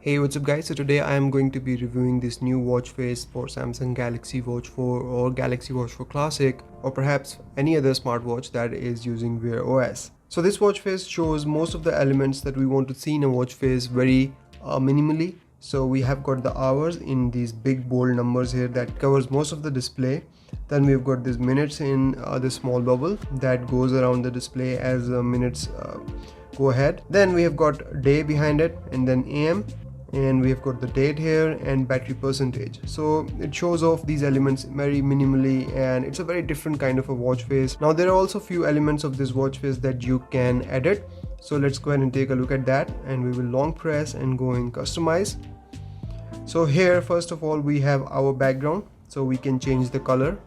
Hey, what's up guys? So today I am going to be reviewing this new watch face for Samsung Galaxy Watch 4 or Galaxy Watch 4 Classic, or perhaps any other smartwatch that is using Wear OS. So this watch face shows most of the elements that we want to see in a watch face very minimally. So we have got the hours in these big bold numbers here that covers most of the display. Then we've got these minutes in this small bubble that goes around the display as minutes go ahead. Then we have got day behind it, and then AM, and we have got the date here and battery percentage. So it shows off these elements very minimally, and it's a very different kind of a watch face. Now there are also few elements of this watch face that you can edit, so let's go ahead and take a look at that, and we will long press and go in customize. So here first of all we have our background, so we can change the color.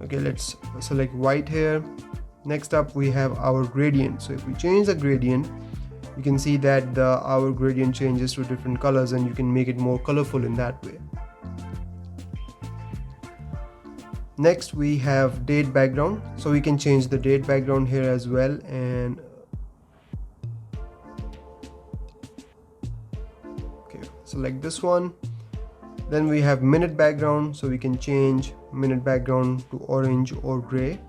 Okay, let's select white here. Next up we have our gradient. So if we change the gradient, you can see that our gradient changes to different colors, and you can make it more colorful in that way. Next we have date background, so we can change the date background here as well, and okay, select this one. Then we have minute background, so we can change minute background to orange or gray.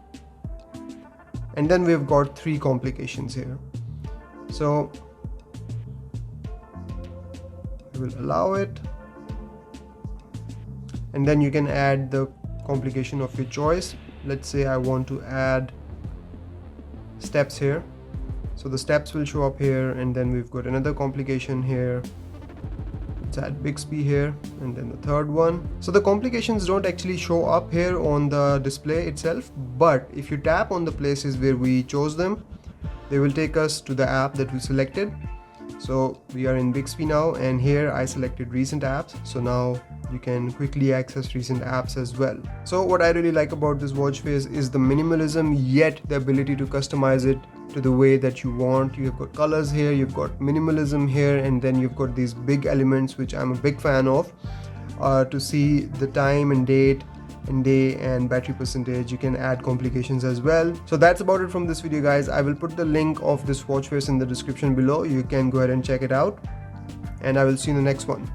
And then we've got three complications here, so we will allow it, and then you can add the complication of your choice. Let's say I want to add steps here, so the steps will show up here, and then we've got another complication here. Let's add Bixby here, and then the third one. So the complications don't actually show up here on the display itself, but if you tap on the places where we chose them, they will take us to the app that we selected. So we are in Bixby now, and here I selected recent apps, so now you can quickly access recent apps as well. So what I really like about this watch face is the minimalism, yet the ability to customize it to the way that you want. You've got colors here, you've got minimalism here, and then you've got these big elements which I'm a big fan of, to see the time and date and day and battery percentage. You can add complications as well. So that's about it from this video guys. I will put the link of this watch face in the description below. You can go ahead and check it out, and I will see you in the next one.